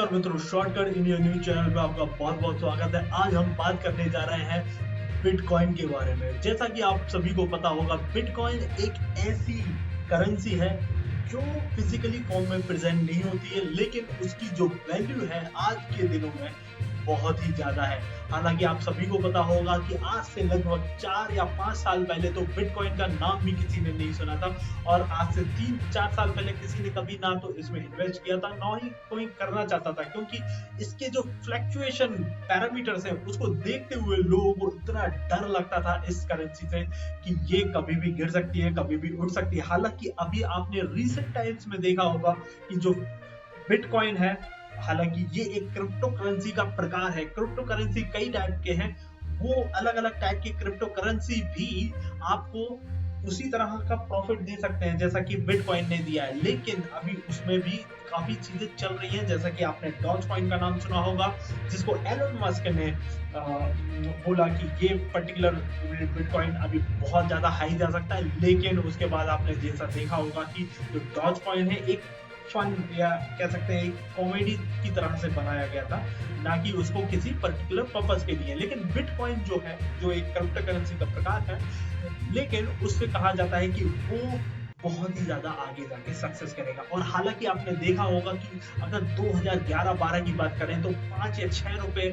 नमस्कार मित्रों, shortcut India news channel पे आपका बहुत बहुत स्वागत है। आज हम बात करने जा रहे हैं बिटकॉइन के बारे में। जैसा कि आप सभी को पता होगा, बिटकॉइन एक ऐसी करेंसी है जो फिजिकली फॉर्म में प्रेजेंट नहीं होती है, लेकिन उसकी जो वैल्यू है आज के दिनों में बहुत ही ज्यादा है। हालांकि आप सभी को पता होगा कि आज से लगभग 4 या 5 साल पहले तो बिटकॉइन का नाम भी किसी ने नहीं सुना था, और आज से 3-4 साल पहले किसी ने कभी ना तो इसमें इन्वेस्ट किया था, ना ही कोई करना चाहता था, क्योंकि इसके जो फ्लक्चुएशन पैरामीटर्स है उसको देखते हुए लोगों को इतना डर लगता था इस करेंसी से कि ये कभी भी गिर सकती है, कभी भी उठ सकती है। हालांकि अभी आपने रिसेंट टाइम्स में देखा होगा कि जो बिटकॉइन है, हालांकि ये एक क्रिप्टो करेंसी का प्रकार है। क्रिप्टो करेंसी कई टाइप के हैं, वो अलग अलग टाइप की क्रिप्टो करेंसी भी आपको उसी तरह का प्रॉफिट दे सकते हैं जैसा कि बिटकॉइन ने दिया है, लेकिन अभी उसमें भी काफी चीजें चल रही हैं। जैसा कि आपने डॉज कॉइन का नाम सुना होगा, जिसको एलन मस्क ने बोला कि ये पर्टिकुलर बिटकॉइन अभी बहुत ज्यादा हाई जा सकता है, लेकिन उसके बाद आपने जैसा देखा होगा कि जो डॉज कॉइन है एक फन या कह सकते हैं कॉमेडी की तरह से बनाया गया था, ना कि उसको किसी पर्टिकुलर पर्पस के लिए। लेकिन बिटकॉइन जो है, जो एक क्रिप्टो करेंसी का प्रकार है, लेकिन उससे कहा जाता है कि वो बहुत ही ज्यादा आगे जाके सक्सेस करेगा। और हालांकि आपने देखा होगा कि अगर 2011-12 की बात करें तो 5 या 6 रुपए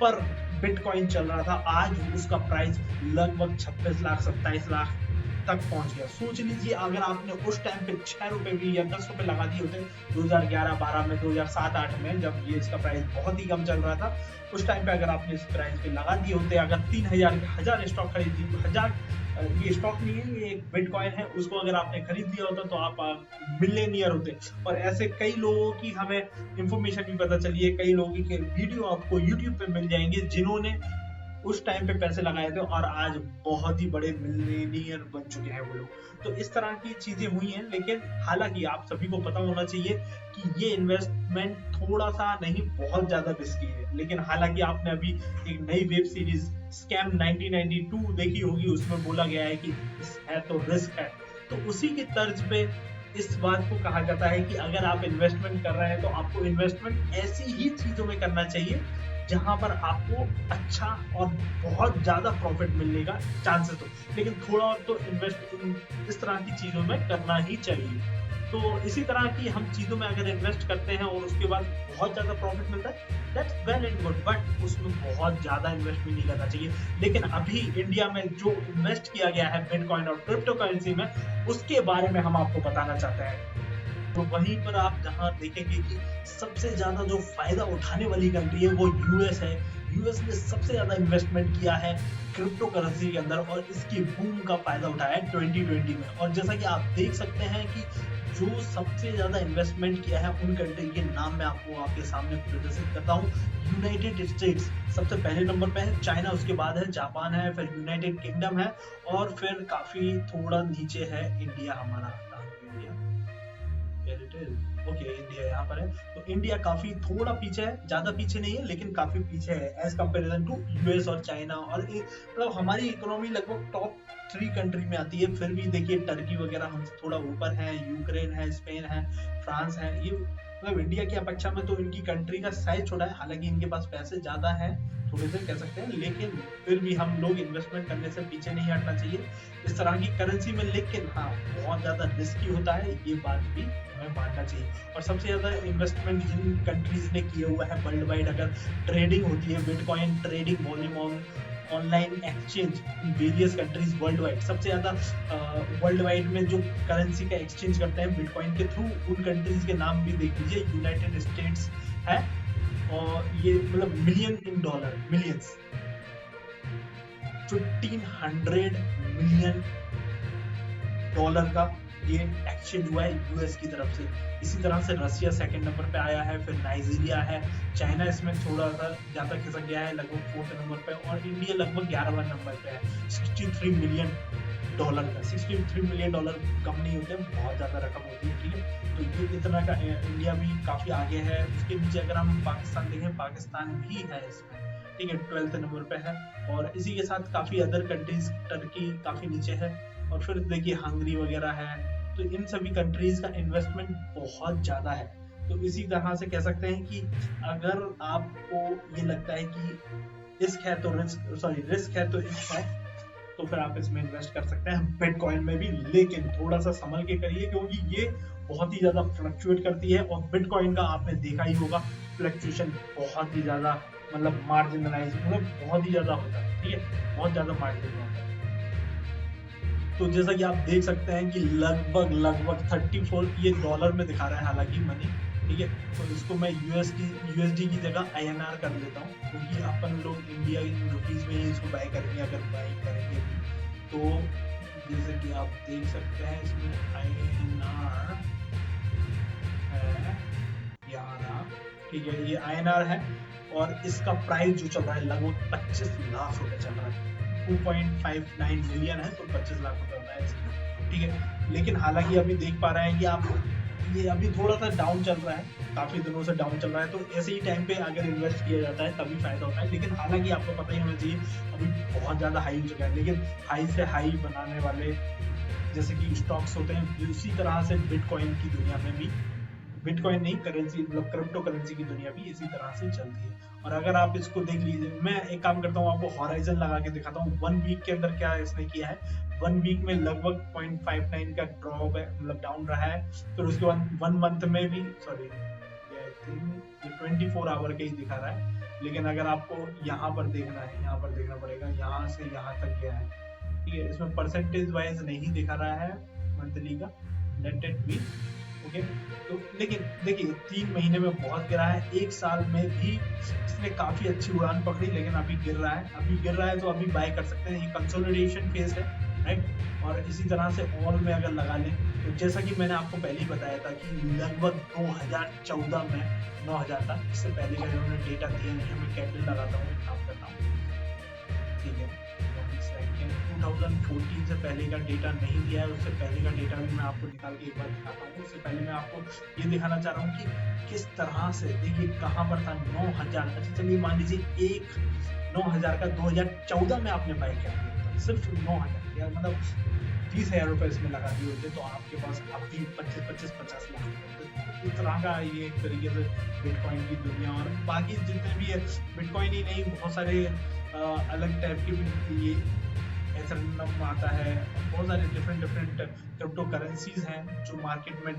पर बिटकॉइन चल रहा था। आज उसका प्राइस लगभग 26 लाख 27 लाख तक पहुंच गया। सोच लीजिए, अगर आपने उस टाइम पे 6 रुपए भी या 10 रुपए लगा दिए होते 2011-12 में, 2007-8 में, जब ये इसका प्राइस बहुत ही कम चल रहा था, उस टाइम पे अगर आपने इस प्राइस पे लगा दिए होते, अगर 3000 स्टॉक खरीद दी, 1000 ये स्टॉक नहीं है, ये एक बिटकॉइन है, उसको अगर आपने खरीद लिया होता तो आप मिलियनियर होते। और ऐसे कई लोगों की हमें इंफॉर्मेशन भी पता चली है, कई लोगों के वीडियो आपको यूट्यूब पे मिल जाएंगे जिन्होंने उस टाइम पे पैसे लगाए थे और आज बहुत ही बड़े मिलियनियर बन चुके हैं वो लोग। तो इस तरह की चीजें हुई हैं, लेकिन हालांकि आप सभी को पता होना चाहिए कि ये इन्वेस्टमेंट थोड़ा सा नहीं, बहुत ज्यादा रिस्की है। लेकिन हालांकि आपने अभी एक नई वेब सीरीज स्कैम 1992 देखी होगी, उसमें बोला गया है कि है तो रिस्क है, तो उसी की तर्ज पे इस बात को कहा जाता है कि अगर आप इन्वेस्टमेंट कर रहे हैं तो आपको इन्वेस्टमेंट ऐसी ही चीजों में करना चाहिए जहां पर आपको अच्छा और बहुत ज्यादा प्रॉफिट मिलने का चांसेस हो, लेकिन थोड़ा और तो इन्वेस्ट इस तरह की चीजों में करना ही चाहिए। तो इसी तरह की हम चीजों में अगर इन्वेस्ट करते हैं और उसके बाद बहुत ज्यादा प्रॉफिट मिलता है, that's well and good, but उसमें बहुत ज्यादा इन्वेस्ट भी नहीं करना चाहिए। लेकिन अभी इंडिया में जो इन्वेस्ट किया गया है बिटकॉइन और क्रिप्टो करेंसी में, उसके बारे में हम आपको बताना चाहते हैं। तो वहीं पर आप जहां देखेंगे कि सबसे ज्यादा जो फायदा उठाने वाली कंट्री है वो यूएस है। यूएस ने सबसे ज्यादा इन्वेस्टमेंट किया है क्रिप्टो करेंसी के अंदर और इसकी बूम का फायदा उठाया है 2020 में। और जैसा कि आप देख सकते हैं कि जो सबसे ज्यादा इन्वेस्टमेंट किया है उन कंट्री के नाम मैं आपको आपके सामने प्रदर्शित करता हूँ। यूनाइटेड स्टेट्स सबसे पहले नंबर पे है, चाइना उसके बाद है, जापान है, फिर यूनाइटेड किंगडम है, और फिर काफी थोड़ा नीचे है इंडिया हमारा। ओके, इंडिया यहाँ पर है। तो इंडिया काफी थोड़ा पीछे है, ज्यादा पीछे नहीं है, लेकिन काफी पीछे है एज कंपेरिजन टू यूएस और चाइना। और मतलब हमारी इकोनॉमी लगभग टॉप 3 कंट्री में आती है। फिर भी देखिए टर्की वगैरह हमसे थोड़ा ऊपर है, यूक्रेन है, स्पेन है, फ्रांस है। ये मतलब इंडिया की अपेक्षा में तो इनकी कंट्री का साइज छोटा है, हालांकि इनके पास पैसे ज्यादा है, थोड़े से कह सकते हैं, लेकिन फिर भी हम लोग इन्वेस्टमेंट करने से पीछे नहीं हटना चाहिए इस तरह की करेंसी में। लेकिन हाँ, बहुत ज्यादा रिस्की होता है, ये बात भी हमें मानना चाहिए। और सबसे ज्यादा इन्वेस्टमेंट जिन कंट्रीज ने किया हुआ है वर्ल्ड वाइड, अगर ट्रेडिंग होती है bitcoin trading volume online exchange in various countries world wide, सबसे ज्यादा वर्ल्ड वाइड में जो करेंसी का एक्सचेंज करते हैं बिटकॉइन के थ्रू, उन कंट्रीज के नाम भी देख लीजिए। यूनाइटेड स्टेट्स है, और ये मतलब million in dollar, millions, 1500 million dollar का ये एक्सचेंज हुआ है यूएस की तरफ से। इसी तरह से रसिया सेकंड नंबर पे आया है, फिर नाइजीरिया है, चाइना इसमें थोड़ा सा ज्यादा खिसक गया है, लगभग 4th नंबर पे, और इंडिया लगभग 11वें नंबर पे है 63 मिलियन डॉलर का। 63 मिलियन डॉलर कम नहीं होते, बहुत ज्यादा रकम होती है, ठीक है। तो ये इतना का इंडिया भी काफी आगे है। उसके नीचे अगर हम पाकिस्तान देखें, पाकिस्तान भी है इसमें, ठीक है, 12th नंबर पे है। और इसी के साथ काफी अदर कंट्रीज, टर्की काफी नीचे है, और फिर देखिए हंगरी वगैरह है। तो इन सभी कंट्रीज का इन्वेस्टमेंट बहुत ज्यादा है। तो इसी तरह से कह सकते हैं कि अगर आपको ये लगता है कि रिस्क है तो इश्क है, तो फिर आप इसमें इन्वेस्ट कर सकते हैं बिटकॉइन में भी, लेकिन थोड़ा सा संभल के करिए क्योंकि ये बहुत ही ज्यादा फ्लक्चुएट करती है। और बिटकॉइन का आपने देखा ही होगा फ्लक्चुएशन बहुत ही ज्यादा मतलब मार्जिनलाइज मतलब बहुत ही ज्यादा होता है, ठीक है, बहुत ज्यादा मार्जिन होता है। तो जैसा कि आप देख सकते हैं कि लगभग 34 ये डॉलर में दिखा रहा है हालांकि मनी, ठीक है। तो इसको मैं यूएसडी की जगह INR कर लेता हूँ क्योंकि अपन लोग इंडिया रुपीज में ही इसको बाय करेंगे अगर बाय करेंगे तो। जैसे कि आप देख सकते हैं इसमें INR है, ठीक है, ये INR है और इसका प्राइस जो चल रहा है लगभग 25 लाख रुपए चल रहा है। 2.59 मिलियन है तो 25 लाख रुपए होता है, ठीक है। लेकिन हालांकि अभी देख पा रहे हैं कि आप ये अभी थोड़ा सा डाउन चल रहा है, काफी दिनों से डाउन चल रहा है, तो ऐसे ही टाइम पे अगर इन्वेस्ट किया जाता है तभी फायदा होता है। लेकिन हालांकि आपको पता ही होना चाहिए अभी बहुत ज्यादा हाई हो चुका है, लेकिन हाई से हाई बनाने वाले जैसे कि स्टॉक्स होते हैं उसी तरह से बिटकॉइन की दुनिया में भी, बिटकॉइन नहीं करेंसी मतलब क्रिप्टो करेंसी की दुनिया भी इसी तरह से चलती है। और अगर आप इसको देख लीजिए, मैं एक काम करता हूँ आपको हॉराइजन लगा के दिखाता हूँ 1 वीक के अंदर क्या इसने किया है। 1 वीक में लगभग 0.59 का ड्रॉप है मतलब डाउन रहा है। फिर उसके बाद 1 मंथ में भी ये 24 आवर के ही दिखा रहा है, लेकिन अगर आपको यहाँ पर देखना है, यहाँ पर देखना पड़ेगा, यहाँ से यहाँ तक गया है, ठीक है। इसमें परसेंटेज वाइज नहीं दिखा रहा है मंथली का, लेट इट बी, ओके। तो लेकिन देखिए 3 महीने में बहुत गिरा है, 1 साल में भी इसने काफी अच्छी उड़ान पकड़ी, लेकिन अभी गिर रहा है तो अभी बाय कर सकते हैं। ये कंसोलिडेशन फेज है, राइट। और इसी तरह से और में अगर लगा लें तो जैसा कि मैंने आपको पहले ही बताया था कि लगभग 2014 में 9000 था, इससे पहले का इन्होंने डेटा दिया नहीं है। मैं कैंडल लगाता हूँ, काम करता हूँ, ठीक है। 2014 से पहले का डेटा नहीं दिया है, उससे पहले का डेटा भी मैं आपको निकाल के एक बार दिखाता हूँ। उससे पहले मैं आपको ये दिखाना चाह रहा हूँ कि किस तरह से, देखिए कहाँ पर था 9000। अच्छा चलिए मान लीजिए 9000 का 2014 में आपने बाय किया था, सिर्फ 9000 या मतलब 30,000 रुपए इसमें लगा दिए होते तो आपके पास अभी 25-50 लाख होते। इस तरह का ये एक तरीके से बिटकॉइन की दुनिया। और बाकी जितने भी है बिटकॉइन ही नहीं, बहुत सारे अलग टाइप के भी ये एथेरियम आता है, बहुत सारे डिफरेंट क्रिप्टो करेंसीज हैं जो मार्केट में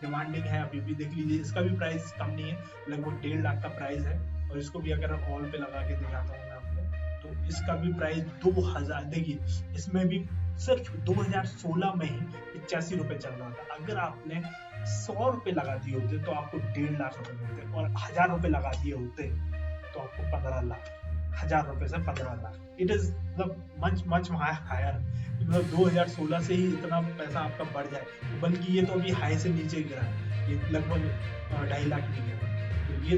डिमांडिंग है अभी भी। देख लीजिए इसका भी प्राइस कम नहीं है, लगभग 1.5 लाख का प्राइस है। और इसको भी अगर ऑल पे लगा के दिखाता हूँ मैं आपको तो इसका भी प्राइस 2000, देखिए इसमें भी सिर्फ 2016 में ही 85 रुपए चल रहा था। अगर आपने 100 रुपए लगा दिए होते तो आपको 1.5 लाख रुपए मिलते, और 1000 रुपए लगा दिए होते तो आपको 15 लाख, 1000 रुपए से 15 lakh. It is much higher, मतलब 2016 से ही इतना पैसा आपका बढ़ जाए, बल्कि ये तो अभी हाई से नीचे गिरा है, ये लगभग 2.5 लाख भी गया।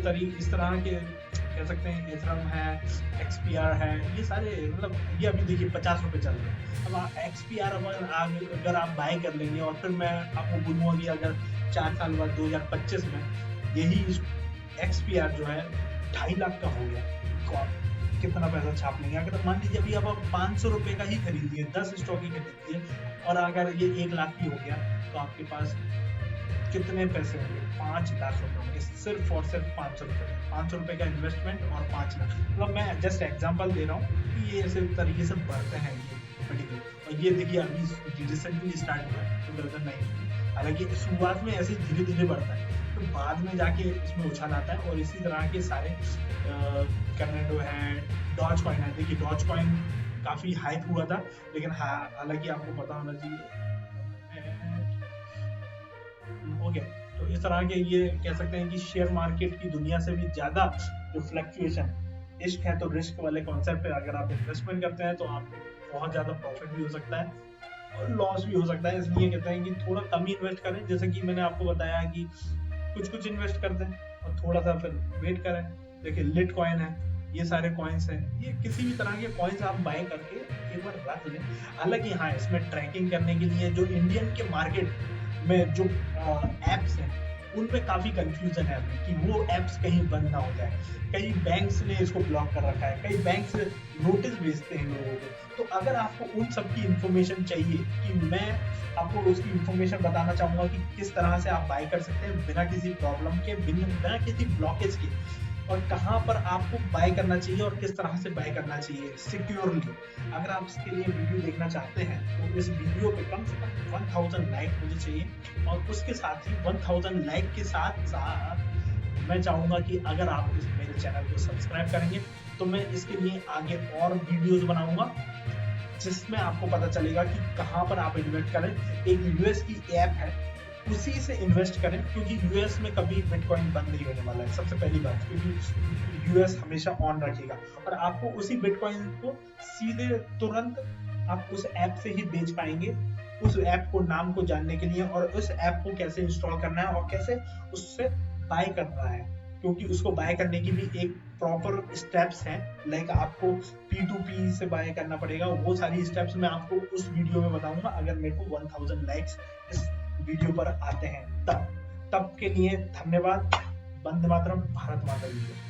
तो ये इस तरह के कह सकते हैं, एथेरियम है, XPR है, ये सारे मतलब ये अभी देखिए 50 रुपए चल रहे हैं। अब XPR अगर आप बाय कर लेंगे और फिर मैं आपको बोलूँगा कि अगर 4 साल बाद 2025 में यही XPR जो है 2.5 लाख का हो गया तो आप कितना पैसा छाप लेंगे। अगर मान लीजिए अभी आप 500 रुपए का ही खरीदिए, 10 स्टॉक ही खरीदिए, और अगर ये 1 लाख भी हो गया तो आपके पास कितने पैसे होंगे? 5 लाख रुपए होंगे, सिर्फ और सिर्फ 500 रुपए। 500 रुपए का इन्वेस्टमेंट और 5 लाख, मतलब मैं जस्ट एग्जांपल दे रहा हूँ कि ये ऐसे तरीके से बढ़ते हैं ये पर्टिकुलर। और ये देखिए अभी रिसेंटली स्टार्ट हुआ है 2019, हालांकि शुरुआत में ऐसे धीरे धीरे बढ़ता है, तो बाद में जाके इसमें उछाल आता है। और इसी तरह के सारे कर्नेडो है, डॉज कॉइन है। देखिए डॉज कॉइन काफी हाइप हुआ था, लेकिन हालांकि आपको पता होना चाहिए, ओके। तो इस तरह के ये कह सकते हैं कि शेयर मार्केट की दुनिया से भी ज्यादा जो फ्लक्चुएशन, इश्क है तो रिस्क वाले कॉन्सेप्ट पे अगर आप इन्वेस्टमेंट करते हैं तो आपको बहुत ज्यादा प्रॉफिट भी हो सकता है और लॉस भी हो सकता है। इसलिए कहते हैं कि थोड़ा कम ही इन्वेस्ट करें, जैसे कि मैंने आपको बताया कि कुछ इन्वेस्ट करते हैं और थोड़ा सा फिर वेट करें। देखिए लिट कॉइन है, ये सारे कॉइन्स हैं, ये किसी भी तरह के कॉइन्स आप बाय करके एक बार रख लें। हालांकि हाँ, इसमें ट्रैकिंग करने के लिए जो इंडियन के मार्केट में जो एप्स हैं उनमें काफी कंफ्यूजन है अभी कि वो एप्स कहीं बंद ना हो जाए। कई बैंक्स ने इसको ब्लॉक कर रखा है, कई बैंक्स नोटिस भेजते हैं लोगों को। तो अगर आपको उन सब की इंफॉर्मेशन चाहिए कि मैं आपको उसकी इंफॉर्मेशन बताना चाहूंगा कि किस तरह से आप बाय कर सकते हैं बिना किसी प्रॉब्लम के, बिना किसी ब्लॉकेज के, और कहाँ पर आपको बाय करना चाहिए और किस तरह से बाय करना चाहिए सिक्योरली। अगर आप इसके लिए वीडियो देखना चाहते हैं तो इस वीडियो पे कम से कम 1000 लाइक मुझे चाहिए, और उसके साथ ही 1000 लाइक के साथ साथ मैं चाहूंगा कि अगर आप इस मेरे चैनल को सब्सक्राइब करेंगे तो मैं इसके लिए आगे और वीडियोस बनाऊंगा जिसमें आपको पता चलेगा कि कहाँ पर आप इन्वेस्ट करें। एक यूएस की ऐप है, उसी से इन्वेस्ट करें, क्योंकि यूएस में कभी बिटकॉइन बंद नहीं होने वाला है, सबसे पहली बात, क्योंकि यूएस हमेशा ऑन रखेगा। और आपको उसी बिटकॉइन को सीधे तुरंत आप उस ऐप से ही बेच पाएंगे, उस ऐप को नाम को जानने के लिए, और उस ऐप को कैसे इंस्टॉल करना है और कैसे उससे बाय करना है, क्योंकि उसको बाय करने की भी एक प्रॉपर स्टेप्स हैं। लाइक आपको P2P से बाय करना पड़ेगा, वो सारी स्टेप्स मैं आपको उस वीडियो में बताऊंगा अगर मेरे को 1000 लाइक्स इस वीडियो पर आते हैं तब के लिए धन्यवाद। वंदे मातरम, भारत माता की जय।